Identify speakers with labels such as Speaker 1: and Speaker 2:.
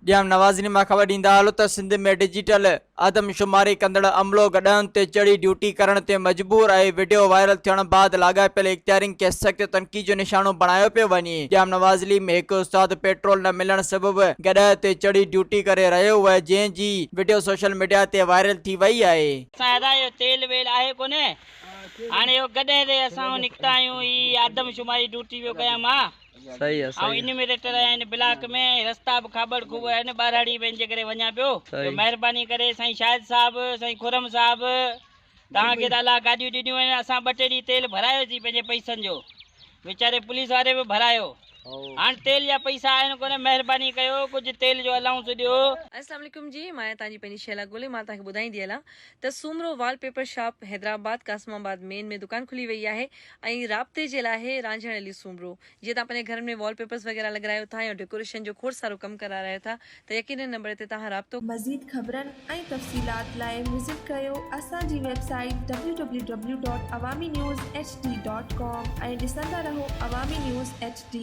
Speaker 1: ॼाम नवाज़िनी मां ख़बर ॾींदा हलो त सिंध में डिजिटल आदमशुमारी कंदड़ अमलो गॾनि ते चढ़ी ड्यूटी करण ते मजबूर आहे। वीडियो वायरल थियण बाद लाॻापियल इख़्तियारियुनि खे सख़्त तनक़ीद जो निशानो बणायो पियो वञे। ॼाम नवाज़िनी में हिकु उस्ताद पेट्रोल न मिलण सबबि गॾह ते चढ़ी ड्यूटी करे रहियो हुआ, जंहिंजी वीडियो सोशल मीडिया ते वायरल थी वई आहे।
Speaker 2: तेल वेल आहे कोन्हे, हाणे इहो गॾे ते असां निकिता आहियूं, ही आदमशुमारी ड्यूटी पियो कयां मां।
Speaker 1: सही है,
Speaker 2: ऐं इन्यूमरेटर आहिनि ब्लॉक में, रस्ता बि खाबड़ खूब आहिनि, ॿारहाड़ी पंहिंजे करे वञा पियो। महिरबानी करे साईं शाहिद साहिबु, साईं खुरम साहिबु, तव्हांखे त अलाह गाॾियूं ॾिनियूं आहिनि, असां 2 टे ॾींहं तेल भरायोसीं पंहिंजे पैसनि जो, वीचारे पुलिस वारे बि भरायो। हाणे तेल जा पैसा आहिनि कोन्हे, महिरबानी कयो कुझु तेल जो अलाउंस ॾियो।
Speaker 3: अस्सलाम वालेकुम जी, मां तव्हांजी पंहिंजी शैला गोले मां तव्हांखे ॿुधाईंदी हलां त Soomro wallpaper shop Hyderabad Qasimabad main में दुकान खुली वई आहे ऐं राब्ते जे लाइ रांझण अली सूमरो। जीअं तव्हां पंहिंजे घर में वॉलपेपर्स वग़ैरह लॻारायो था या डेकोरेशन जो खोड़ सारो कमु करारायो था त यकीनन नंबर ते तव्हां राब्तो।
Speaker 4: मज़ीद ख़बरनि ऐं तफ़सीलात लाइ विज़िट कयो असांजी वेबसाइट www.awamiNewsHD.com ऐं ॾिसंदा रहो अवामी न्यूज़ HD।